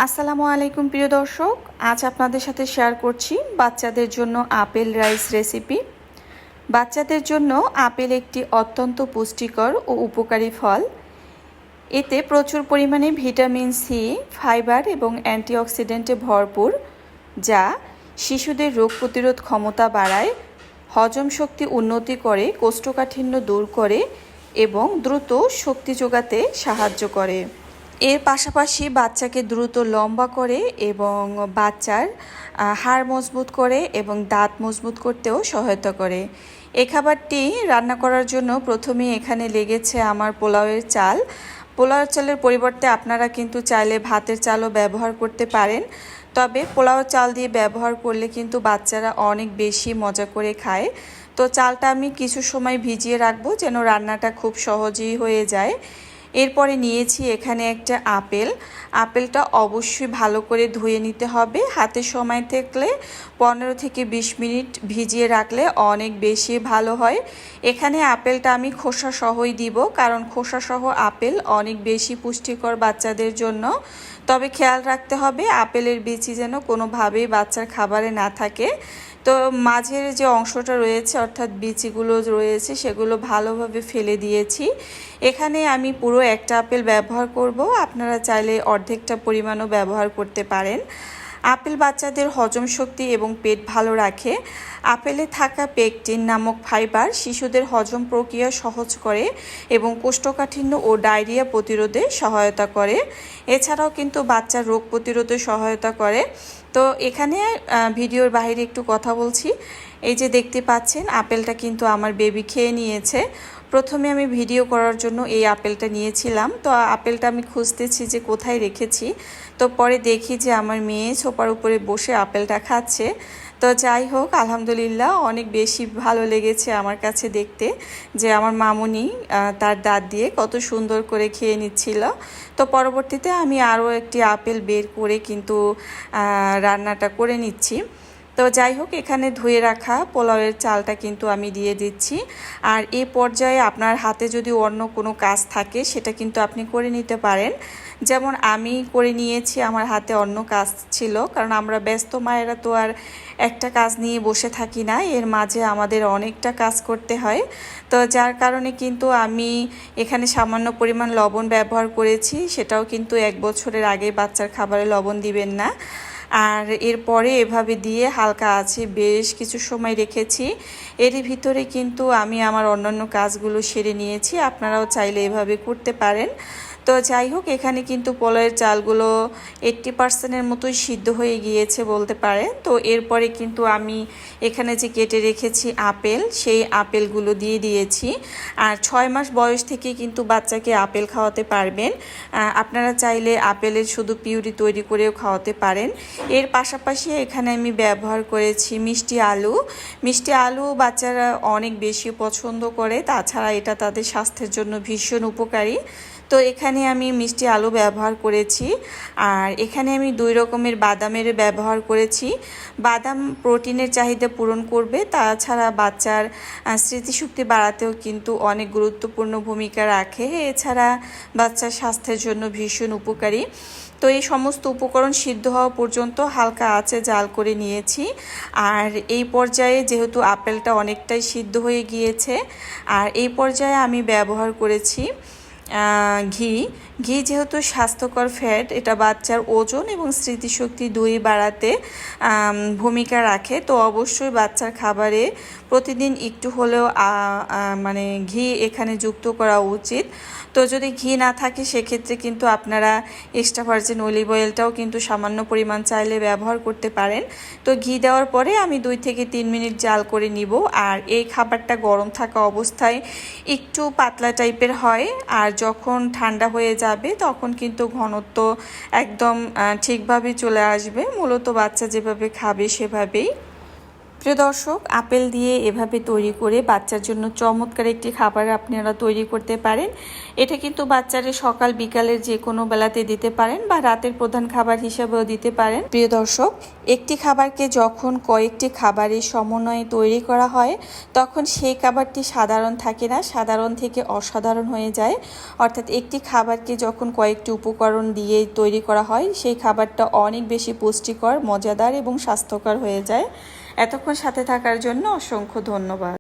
আসসালামু আলাইকুম প্রিয় দর্শক, আজ আপনাদের সাথে শেয়ার করছি বাচ্চাদের জন্য আপেল রাইস রেসিপি। বাচ্চাদের জন্য আপেল একটি অত্যন্ত পুষ্টিকর ও উপকারী ফল। এতে প্রচুর পরিমাণে ভিটামিন সি, ফাইবার এবং অ্যান্টিঅক্সিডেন্টে ভরপুর, যা শিশুদের রোগ প্রতিরোধ ক্ষমতা বাড়ায়, হজম শক্তি উন্নতি করে, কোষ্ঠকাঠিন্য দূর করে এবং দ্রুত শক্তি যোগাতে সাহায্য করে। এর পাশাপাশি বাচ্চাকে দ্রুত লম্বা করে এবং বাচ্চার হাড় মজবুত করে এবং দাঁত মজবুত করতেও সহায়তা করে। এই খাবারটি রান্না করার জন্য প্রথমে এখানে লেগেছে আমার পোলাওয়ের চাল। পোলাওয়ের চালের পরিবর্তে আপনারা কিন্তু চাইলে ভাতের চালও ব্যবহার করতে পারেন, তবে পোলাও চাল দিয়ে ব্যবহার করলে কিন্তু বাচ্চারা অনেক বেশি মজা করে খায়। তো চালটা আমি কিছু সময় ভিজিয়ে রাখবো যেন রান্নাটা খুব সহজেই হয়ে যায়। এরপরে নিয়েছি এখানে একটা আপেলটা অবশ্যই ভালো করে ধুয়ে নিতে হবে। হাতে সময় থাকলে 15 থেকে 20 মিনিট ভিজিয়ে রাখলে অনেক বেশি ভালো হয়। এখানে আপেলটা আমি খোসা সহই দিব, কারণ খোসা সহ আপেল অনেক বেশি পুষ্টিকর বাচ্চাদের জন্য। তবে খেয়াল রাখতে হবে আপেলের বিচি যেন কোনোভাবেই বাচ্চার খাবারে না থাকে। তো মাঝের যে অংশটা রয়েছে অর্থাৎ বিচিগুলো রয়েছে সেগুলো ভালোভাবে ফেলে দিয়েছি। এখানে আমি পুরো একটা আপেল ব্যবহার করব, আপনারা চাইলে অর্ধেকটা পরিমাণও ব্যবহার করতে পারেন। আপেল বাচ্চাদের হজম শক্তি এবং পেট ভালো রাখে। আপেলে থাকা পেকটিন নামক ফাইবার শিশুদের হজম প্রক্রিয়া সহজ করে এবং কোষ্ঠকাঠিন্য ও ডায়রিয়া প্রতিরোধে সহায়তা করে। এছাড়াও কিন্তু বাচ্চার রোগ প্রতিরোধে সহায়তা করে। তো এখানে ভিডিওর বাইরে একটু কথা বলছি। এই যে দেখতে পাচ্ছেন আপেলটা কিন্তু আমার বেবি খেয়ে নিয়েছে। প্রথমে আমি ভিডিও করার জন্য এই আপেলটা নিয়েছিলাম, তো আপেলটা আমি খুঁজতেছি যে কোথায় রেখেছি। তো পরে দেখি যে আমার মেয়ে সোফার উপরে বসে আপেলটা খাচ্ছে। তো যাই হোক, আলহামদুলিল্লাহ অনেক বেশি ভালো লেগেছে আমার কাছে দেখতে যে আমার মামুনি তার দাঁত দিয়ে কত সুন্দর করে খেয়ে নিচ্ছিল। তো পরবর্তীতে আমি আরও একটি আপেল বের করে কিন্তু রান্নাটা করে নিচ্ছি। তো যাই হোক, এখানে ধুয়ে রাখা পোলাওয়ের চালটা কিন্তু আমি দিয়ে দিচ্ছি। আর এই পর্যায়ে আপনার হাতে যদি অন্য কোনো কাজ থাকে সেটা কিন্তু আপনি করে নিতে পারেন। যেমন আমি করে নিয়েছি, আমার হাতে অন্য কাজ ছিল, কারণ আমরা ব্যস্ত মায়েরা তো আর একটা কাজ নিয়ে বসে থাকি না, এর মাঝে আমাদের অনেকটা কাজ করতে হয়। তো যার কারণে কিন্তু আমি এখানে সামান্য পরিমাণ লবণ ব্যবহার করেছি, সেটাও কিন্তু 1 বছরের আগে বাচ্চার খাবারে লবণ দিবেন না। আর এরপরে এভাবে দিয়ে হালকা আছে বেশ কিছু সময় রেখেছি। এরই ভিতরে কিন্তু আমি আমার অন্যান্য কাজগুলো সেরে নিয়েছি, আপনারাও চাইলে এভাবে করতে পারেন। তো যাই হোক, এখানে কিন্তু পোলাওয়ের চালগুলো 80% মতোই সিদ্ধ হয়ে গিয়েছে বলতে পারেন। তো এরপরে কিন্তু আমি এখানে যে কেটে রেখেছি আপেল, সেই আপেলগুলো দিয়ে দিয়েছি। আর 6 মাস বয়স থেকে কিন্তু বাচ্চাকে আপেল খাওয়াতে পারবেন। আপনারা চাইলে আপেলের শুধু পিউরি তৈরি করেও খাওয়াতে পারেন। এর পাশাপাশি এখানে আমি ব্যবহার করেছি মিষ্টি আলু বাচ্চারা অনেক বেশি পছন্দ করে, তাছাড়া এটা তাদের স্বাস্থ্যের জন্য ভীষণ উপকারী। তো এখানে আমি মিষ্টি আলু ব্যবহার করেছি। আর এখানে আমি 2 রকমের বাদামের ব্যবহার করেছি। বাদাম প্রোটিনের চাহিদা পূরণ করবে, তাছাড়া বাচ্চার স্মৃতিশক্তি বাড়াতেও কিন্তু অনেক গুরুত্বপূর্ণ ভূমিকা রাখে। এছাড়া বাচ্চার স্বাস্থ্যের জন্য ভীষণ উপকারী। তো এই সমস্ত উপকরণ সিদ্ধ হওয়া পর্যন্ত হালকা আঁচে জাল করে নিয়েছি। আর এই পর্যায়ে যেহেতু আপেলটা অনেকটাই সিদ্ধ হয়ে গিয়েছে, আর এই পর্যায়ে আমি ব্যবহার করেছি ঘি যেহেতু স্বাস্থ্যকর ফ্যাট, এটা বাচ্চার ওজন এবং স্মৃতিশক্তি দুই বাড়াতে ভূমিকা রাখে। তো অবশ্যই বাচ্চার খাবারে প্রতিদিন একটু হলেও মানে ঘি এখানে যুক্ত করা উচিত। তো যদি ঘি না থাকে সেক্ষেত্রে কিন্তু আপনারা এক্সট্রা ভার্জিন অলিভ অয়েলটাও কিন্তু সামান্য পরিমাণ চাইলে ব্যবহার করতে পারেন। তো ঘি দেওয়ার পরে আমি 2 থেকে 3 মিনিট জাল করে নিব। আর এই খাবারটা গরম থাকা অবস্থায় একটু পাতলা টাইপের হয়, আর যখন ঠান্ডা হয়ে যাবে তখন কিন্তু ঘনত্ব একদম ঠিকভাবে চলে আসবে। মূলত বাচ্চা যেভাবে খাবে সেভাবেই। প্রিয় দর্শক, আপেল দিয়ে এভাবে তৈরি করে বাচ্চার জন্য চমৎকার একটি খাবার আপনারা তৈরি করতে পারেন। এটা কিন্তু বাচ্চারা সকাল বিকালের যে কোনো বেলাতে দিতে পারেন বা রাতের প্রধান খাবার হিসেবেও দিতে পারেন। প্রিয় দর্শক, একটি খাবারকে যখন কয়েকটি খাবারের সমন্বয়ে তৈরি করা হয় তখন সেই খাবারটি সাধারণ থাকে না, সাধারণ থেকে অসাধারণ হয়ে যায়। অর্থাৎ একটি খাবারকে যখন কয়েকটি উপকরণ দিয়ে তৈরি করা হয় সেই খাবারটা অনেক বেশি পুষ্টিকর, মজাদার এবং স্বাস্থ্যকর হয়ে যায়। এতক্ষণ সাথে থাকার জন্য অসংখ্য ধন্যবাদ।